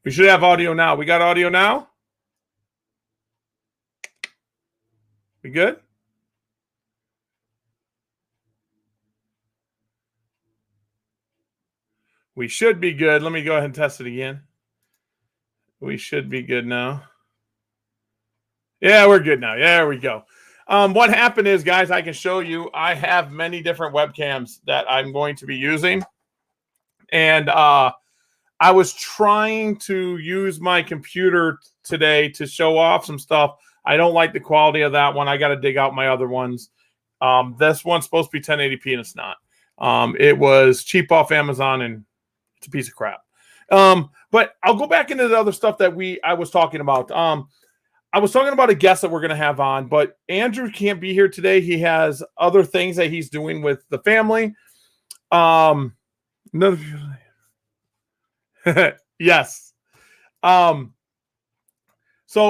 We should have audio now. We got audio now? We good? We should be good. Let me go ahead and test it again. We should be good now. Yeah, we're good now. There we go. What happened is, guys, I can show you. I have many different webcams that I'm going to be using. And I was trying to use my computer today to show off some stuff. I don't like the quality of that one. I got to dig out my other ones. This one's supposed to be 1080p, and it's not. It was cheap off Amazon, and it's a piece of crap. But I'll go back into the other stuff that I was talking about. I was talking about a guest that we're going to have on, but Andrew can't be here today. He has other things that he's doing with the family. Yes. So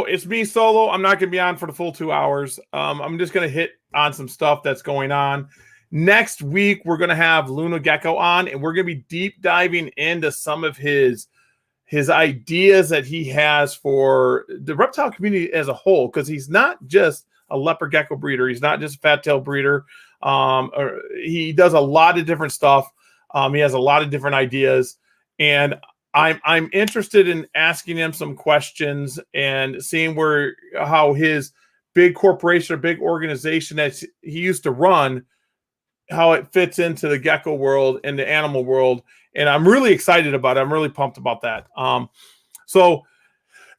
it's me solo. I'm not going to be on for the full 2 hours. I'm just going to hit on some stuff that's going on. Next week, we're going to have Luna Gecko on, and we're going to be deep diving into some of his ideas that he has for the reptile community as a whole, because he's not just a leopard gecko breeder. He's not just a fat tail breeder. He does a lot of different stuff. He has a lot of different ideas, and I'm interested in asking him some questions and seeing how his big corporation or big organization that he used to run, how it fits into the gecko world and the animal world. And I'm really excited about it. I'm really pumped about that. So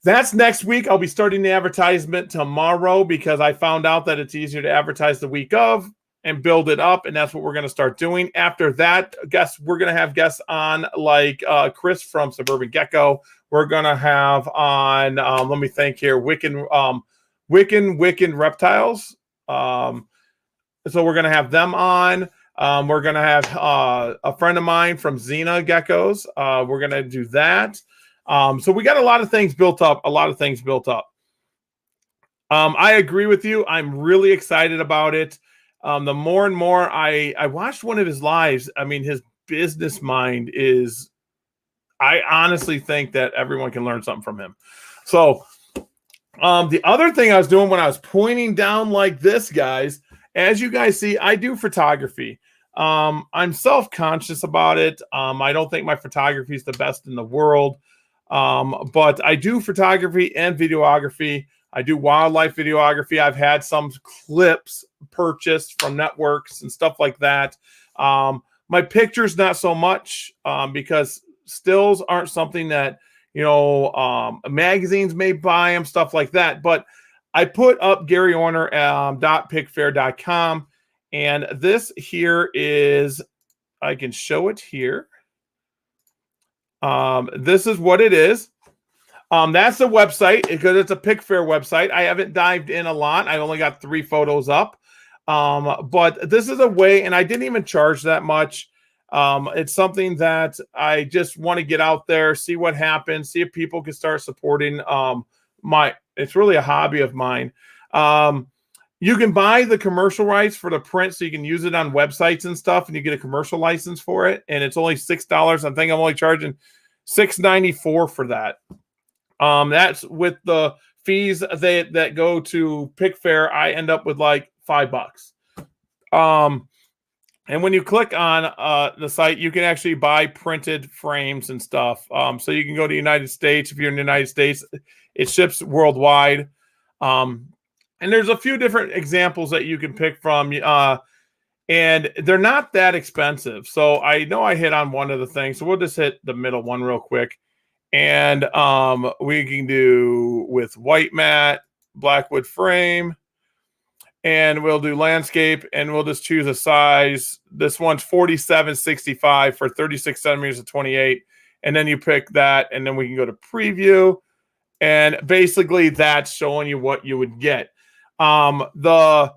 that's next week. I'll be starting the advertisement tomorrow because I found out that it's easier to advertise the week of and build it up. And that's what we're going to start doing. After that, we're going to have guests on like Chris from Suburban Gecko. We're going to have on, let me think here, Wiccan Reptiles. So we're going to have them on. We're going to have a friend of mine from Xena Geckos. We're going to do that. So we got a lot of things built up. I agree with you. I'm really excited about it. The more and more I watched one of his lives, I mean, his business mind is, I honestly think that everyone can learn something from him. So the other thing I was doing when I was pointing down like this, guys, as you guys see, I do photography. I'm self-conscious about it. I don't think my photography is the best in the world. But I do photography and videography. I do wildlife videography. I've had some clips purchased from networks and stuff like that. My pictures, not so much, because stills aren't something that, magazines may buy them, stuff like that. But I put up GaryOrner.picfair.com, and this here is, I can show it here. This is what it is. That's the website because it's a Pickfair website. I haven't dived in a lot. I only got 3 photos up. But this is a way, and I didn't even charge that much. It's something that I just want to get out there, see what happens, see if people can start supporting it's really a hobby of mine. You can buy the commercial rights for the print so you can use it on websites and stuff, and you get a commercial license for it, and it's only $6. I think I'm only charging $6.94 for that. That's with the fees that go to Pickfair. I end up with like $5. And when you click on the site, you can actually buy printed frames and stuff. So you can go to the United States. If you're in the United States, it ships worldwide. And there's a few different examples that you can pick from. And they're not that expensive. So I know I hit on one of the things. So we'll just hit the middle one real quick. And we can do with white matte, blackwood frame. And we'll do landscape, and we'll just choose a size. This one's 4765 for 36 centimeters of 28. And then you pick that, and then we can go to preview. And basically that's showing you what you would get. The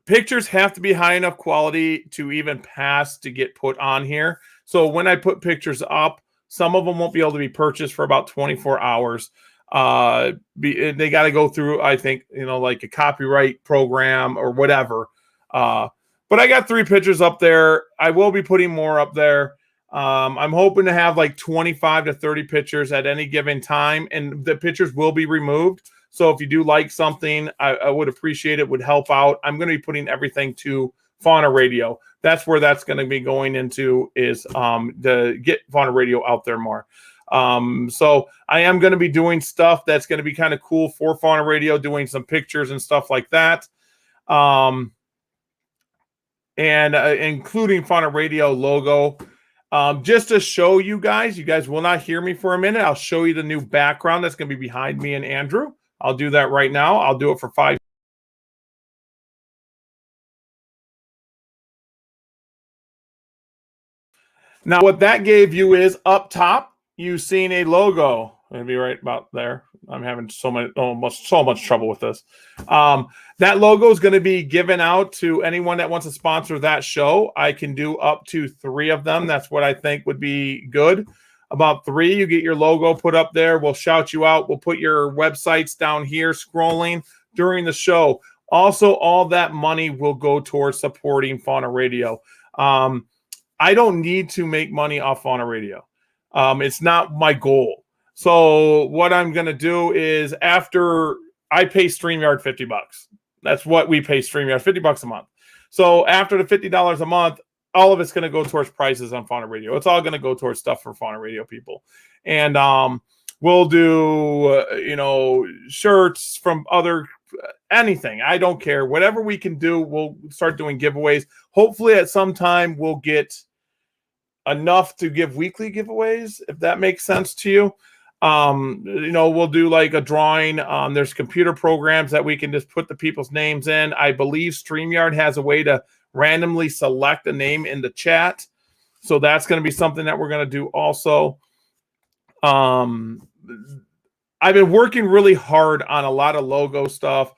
pictures have to be high enough quality to even pass to get put on here. So when I put pictures up, some of them won't be able to be purchased for about 24 hours. They got to go through, I think, like a copyright program or whatever. But I got 3 pictures up there. I will be putting more up there. I'm hoping to have like 25 to 30 pictures at any given time, and the pictures will be removed. So if you do like something, I would appreciate it, would help out. I'm going to be putting everything to Fauna Radio. That's where that's going to be going into, is to get Fauna Radio out there more. So I am going to be doing stuff that's going to be kind of cool for Fauna Radio, doing some pictures and stuff like that. And including Fauna Radio logo. Just to show you guys will not hear me for a minute. I'll show you the new background that's going to be behind me and Andrew. I'll do that right now. I'll do it for 5. Now, what that gave you is up top, you've seen a logo. It'll be right about there. I'm having so much trouble with this. That logo is going to be given out to anyone that wants to sponsor that show. I can do up to 3 of them. That's what I think would be good. About 3, you get your logo put up there. We'll shout you out. We'll put your websites down here scrolling during the show. Also, all that money will go towards supporting Fauna Radio. I don't need to make money off Fauna Radio. It's not my goal. So what I'm going to do is, after I pay StreamYard $50. That's what we pay StreamYard, $50 a month. So after the $50 a month, all of it's going to go towards prices on Fauna Radio. It's all going to go towards stuff for Fauna Radio people. And we'll do, shirts from other, anything. I don't care. Whatever we can do, we'll start doing giveaways. Hopefully at some time we'll get enough to give weekly giveaways, if that makes sense to you. We'll do like a drawing. There's computer programs that we can just put the people's names in. I believe StreamYard has a way to randomly select a name in the chat. So that's going to be something that we're going to do also. I've been working really hard on a lot of logo stuff.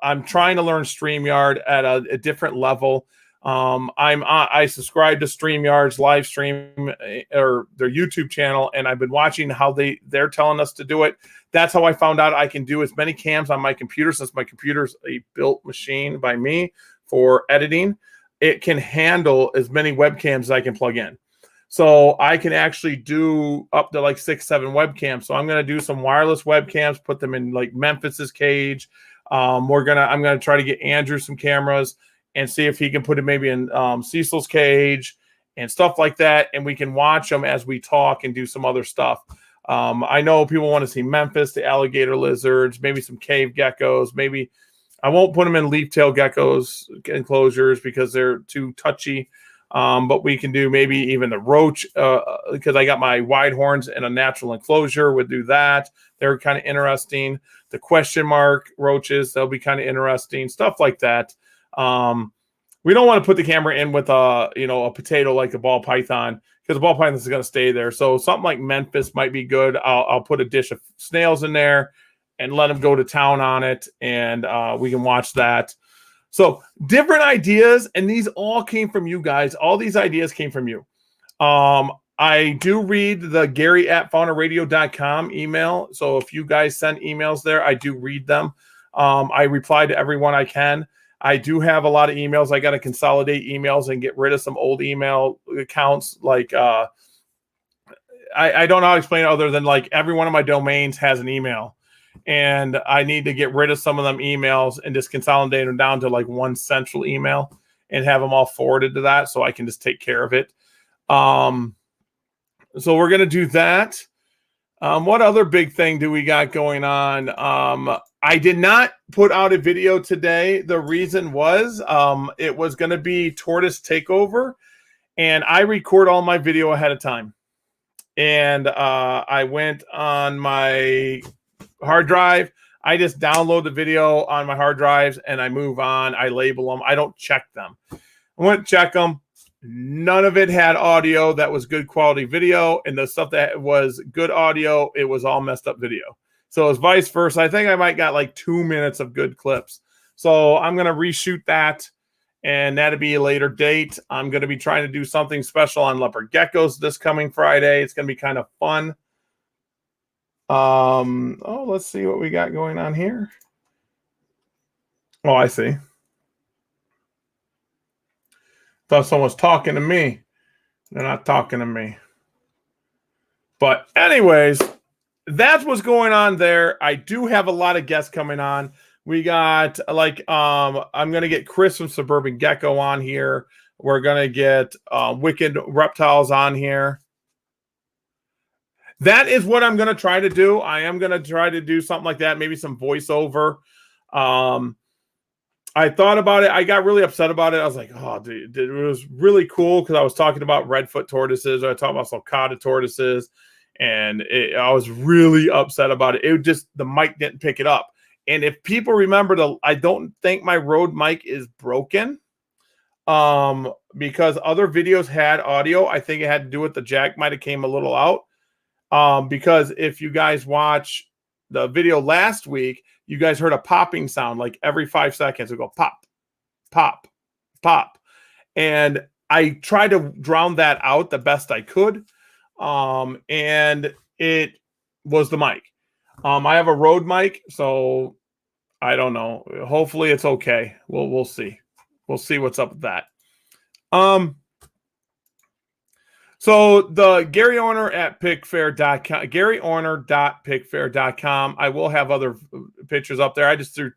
I'm trying to learn StreamYard at a different level. I subscribe to StreamYard's live stream or their YouTube channel, and I've been watching how they're telling us to do it. That's how I found out I can do as many cams on my computer, since my computer's a built machine by me for editing. It can handle as many webcams as I can plug in. So I can actually do up to like 6, 7 webcams. So I'm going to do some wireless webcams, put them in like Memphis's cage. I'm going to try to get Andrew some cameras and see if he can put it maybe in Cecil's cage and stuff like that. And we can watch them as we talk and do some other stuff. I know people want to see Memphis, the alligator lizards, maybe some cave geckos. Maybe I won't put them in leaf-tail geckos enclosures because they're too touchy. But we can do maybe even the roach, because I got my wide horns in a natural enclosure. We'll do that. They're kind of interesting. The question mark roaches, they'll be kind of interesting. Stuff like that. We don't want to put the camera in with a potato like a ball python, because the ball python is going to stay there. So something like Memphis might be good. I'll put a dish of snails in there and let them go to town on it, and we can watch that. So different ideas, and these all came from you guys. All these ideas came from you. I do read the Gary@faunaradio.com email. So if you guys send emails there, I do read them. I reply to everyone I can. I do have a lot of emails. I got to consolidate emails and get rid of some old email accounts. Like, I don't know how to explain it other than like every one of my domains has an email, and I need to get rid of some of them emails and just consolidate them down to like one central email and have them all forwarded to that, so I can just take care of it. So we're going to do that. What other big thing do we got going on? I did not put out a video today. The reason was it was going to be Tortoise Takeover, and I record all my video ahead of time. And I went on my hard drive. I just download the video on my hard drives, and I move on. I label them. I don't check them. I went to check them. None of it had audio that was good quality video, and the stuff that was good audio, it was all messed up video. So it's vice versa. I think I might got like 2 minutes of good clips. So I'm going to reshoot that, and that'll be a later date. I'm going to be trying to do something special on leopard geckos this coming Friday. It's going to be kind of fun. Let's see what we got going on here. Oh, I see. Thought someone was talking to me. They're not talking to me. But anyways, that's what's going on there. I do have a lot of guests coming on. We got I'm gonna get Chris from Suburban Gecko on here. We're gonna get Wicked Reptiles on here. That is what I'm gonna try to do. I am gonna try to do something like that, maybe some voiceover. I thought about it. I got really upset about it. I was like, oh, dude, it was really cool because I was talking about redfoot tortoises. I was talking about sulcata tortoises. And I was really upset about it. It just, the mic didn't pick it up. And if people remember, I don't think my Rode mic is broken because other videos had audio. I think it had to do with the jack might have came a little out. Because if you guys watch the video last week, you guys heard a popping sound like every 5 seconds. It would go pop, pop, pop. And I tried to drown that out the best I could. And it was the mic. I have a Rode mic, so I don't know. Hopefully it's okay. We'll see. We'll see what's up with that. So the Gary Orner at pickfair.com, GaryOrner.pickfair.com. I will have other pictures up there. I just threw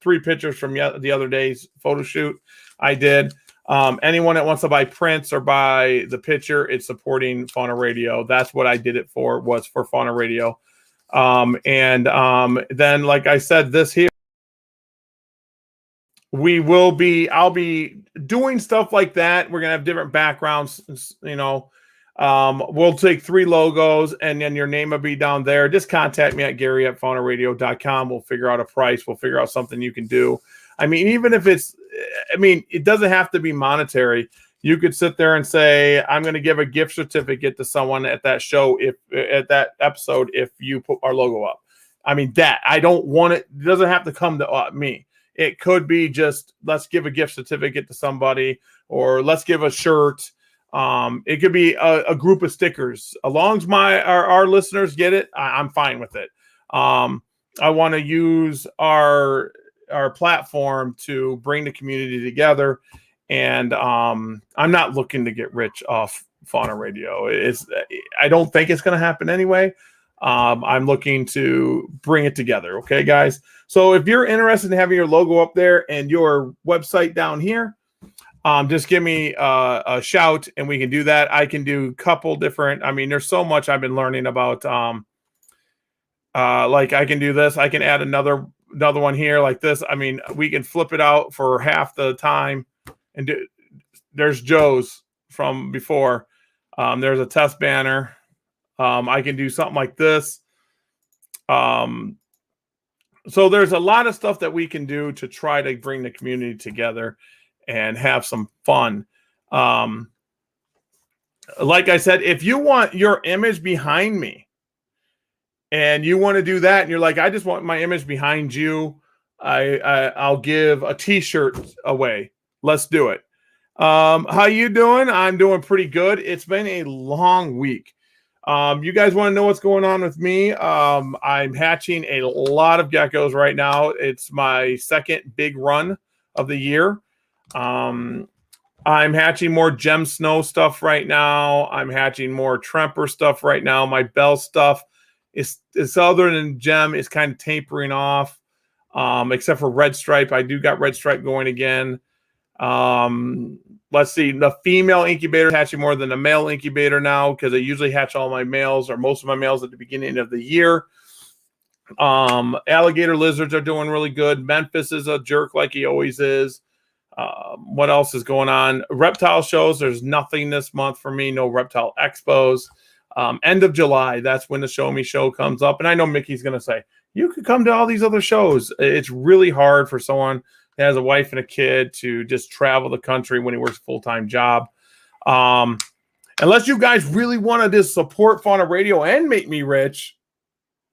3 pictures from the other day's photo shoot I did. Anyone that wants to buy prints or buy the picture, it's supporting Fauna Radio. That's what I did it for, was for Fauna Radio. Then, like I said, this here, I'll be doing stuff like that. We're going to have different backgrounds, you know. We'll take 3 logos and then your name will be down there. Just contact me at Gary@faunaradio.com. We'll figure out a price. We'll figure out something you can do. I mean, even if it doesn't have to be monetary. You could sit there and say, I'm going to give a gift certificate to someone at that show, at that episode, if you put our logo up. I mean, I don't want it. It doesn't have to come to me. It could be just, let's give a gift certificate to somebody, or let's give a shirt. It could be a group of stickers. As long as our listeners get it, I'm fine with it. I want to use our platform to bring the community together. And I'm not looking to get rich off Fauna Radio. I don't think it's going to happen anyway. I'm looking to bring it together. Okay, guys. So if you're interested in having your logo up there and your website down here, just give me a shout and we can do that. I can do a couple different, there's so much I've been learning about. Like I can do this. I can add another one here like this. We can flip it out for half the time and there's Joe's from before. There's a test banner. I can do something like this. So there's a lot of stuff that we can do to try to bring the community together and have some fun. Like I said, if you want your image behind me and you want to do that and you're like, I just want my image behind you, I'll give a t-shirt away. Let's do it. How you doing? I'm doing pretty good. It's been a long week. You guys want to know what's going on with me? I'm hatching a lot of geckos right now. It's my second big run of the year. I'm hatching more gem snow stuff right now. I'm hatching more tremper stuff right now. My bell stuff is other than gem is kind of tapering off. Except for red stripe. I do got red stripe going again. Let's see. The female incubator is hatching more than the male incubator now because I usually hatch all my males or most of my males at the beginning of the year. Alligator lizards are doing really good. Memphis is a jerk like he always is. What else is going on? Reptile shows. There's nothing this month for me. No reptile expos. End of July. That's when the Show Me show comes up. And I know Mickey's going to say, you could come to all these other shows. It's really hard for someone that has a wife and a kid to just travel the country when he works a full-time job. Unless you guys really want to just support Fauna Radio and make me rich,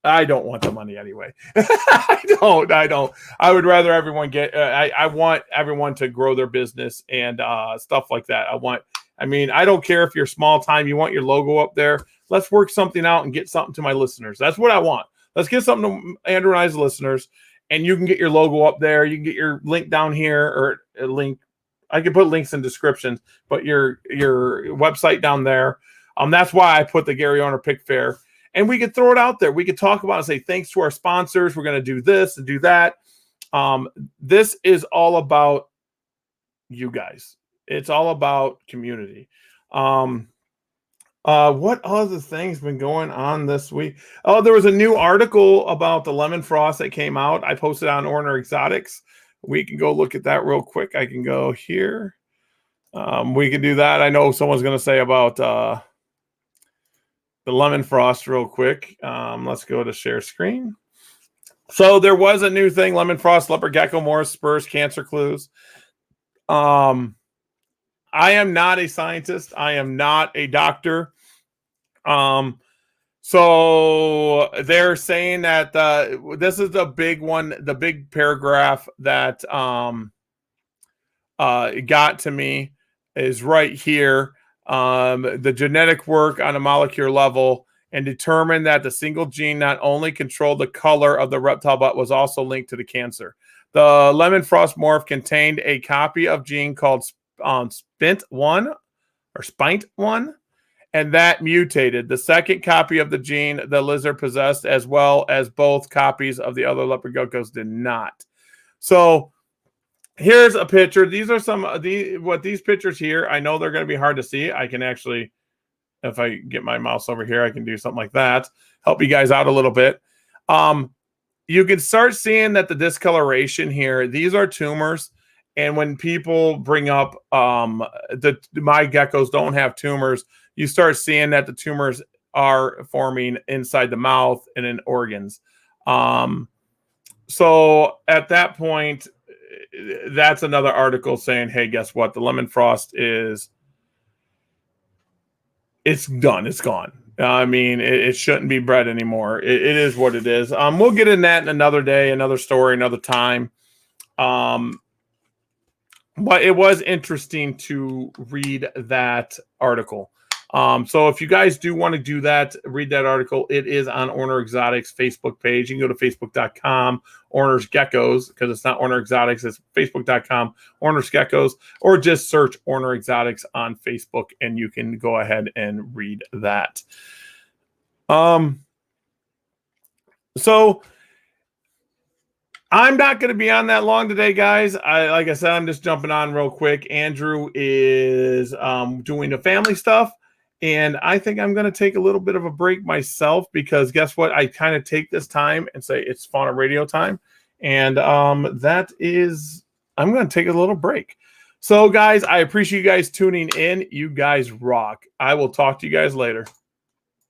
I don't want the money anyway. I don't. I would rather everyone get. I want everyone to grow their business and stuff like that. I don't care if you're small time. You want your logo up there. Let's work something out and get something to my listeners. That's what I want. Let's get something to Andrew and I's listeners, and you can get your logo up there. You can get your link down here or a link I can put links in descriptions, but your website down there. That's why I put the Gary Owner Pick Fair, and we could throw it out there. We could talk about it and say thanks to our sponsors. We're going to do this and do that. This is all about you guys. It's all about community. What other things been going on this week? Oh, there was a new article about the lemon frost that came out. I posted on Orner Exotics. We can go look at that real quick. I can go here. We can do that. I know someone's going to say about the lemon frost real quick. Let's go to share screen. So there was a new thing: lemon frost, leopard gecko, Morris spurs, cancer clues. I am not a scientist. I am not a doctor. So they're saying that this is the big one, the big paragraph that got to me is right here. The genetic work on a molecular level and determined that the single gene not only controlled the color of the reptile, but was also linked to the cancer. The lemon frost morph contained a copy of gene called SPINT1 or SPINT1, and that mutated. The second copy of the gene the lizard possessed, as well as both copies of the other leopard geckos, did not. So here's a picture. These are some of these pictures here. I know they're going to be hard to see. I can actually, if I get my mouse over here, I can do something like that. Help you guys out a little bit. You can start seeing that the discoloration here, these are tumors. And when people bring up my geckos don't have tumors, you start seeing that the tumors are forming inside the mouth and in organs. So at that point, that's another article saying, hey, guess what? The lemon frost it's done. It's gone. I mean, it shouldn't be bred anymore. It is what it is. We'll get in that in another day, another story, another time. But it was interesting to read that article. So if you guys do want to do that, read that article. It is on Orner Exotics Facebook page. You can go to facebook.com, Orner's Geckos, because it's not Orner Exotics. It's facebook.com, Orner's Geckos, or just search Orner Exotics on Facebook, and you can go ahead and read that. So I'm not going to be on that long today, guys. Like I said, I'm just jumping on real quick. Andrew is doing the family stuff, and I think I'm going to take a little bit of a break myself because guess what? I kind of take this time and say it's Fauna Radio time, and I'm going to take a little break. So, guys, I appreciate you guys tuning in. You guys rock. I will talk to you guys later.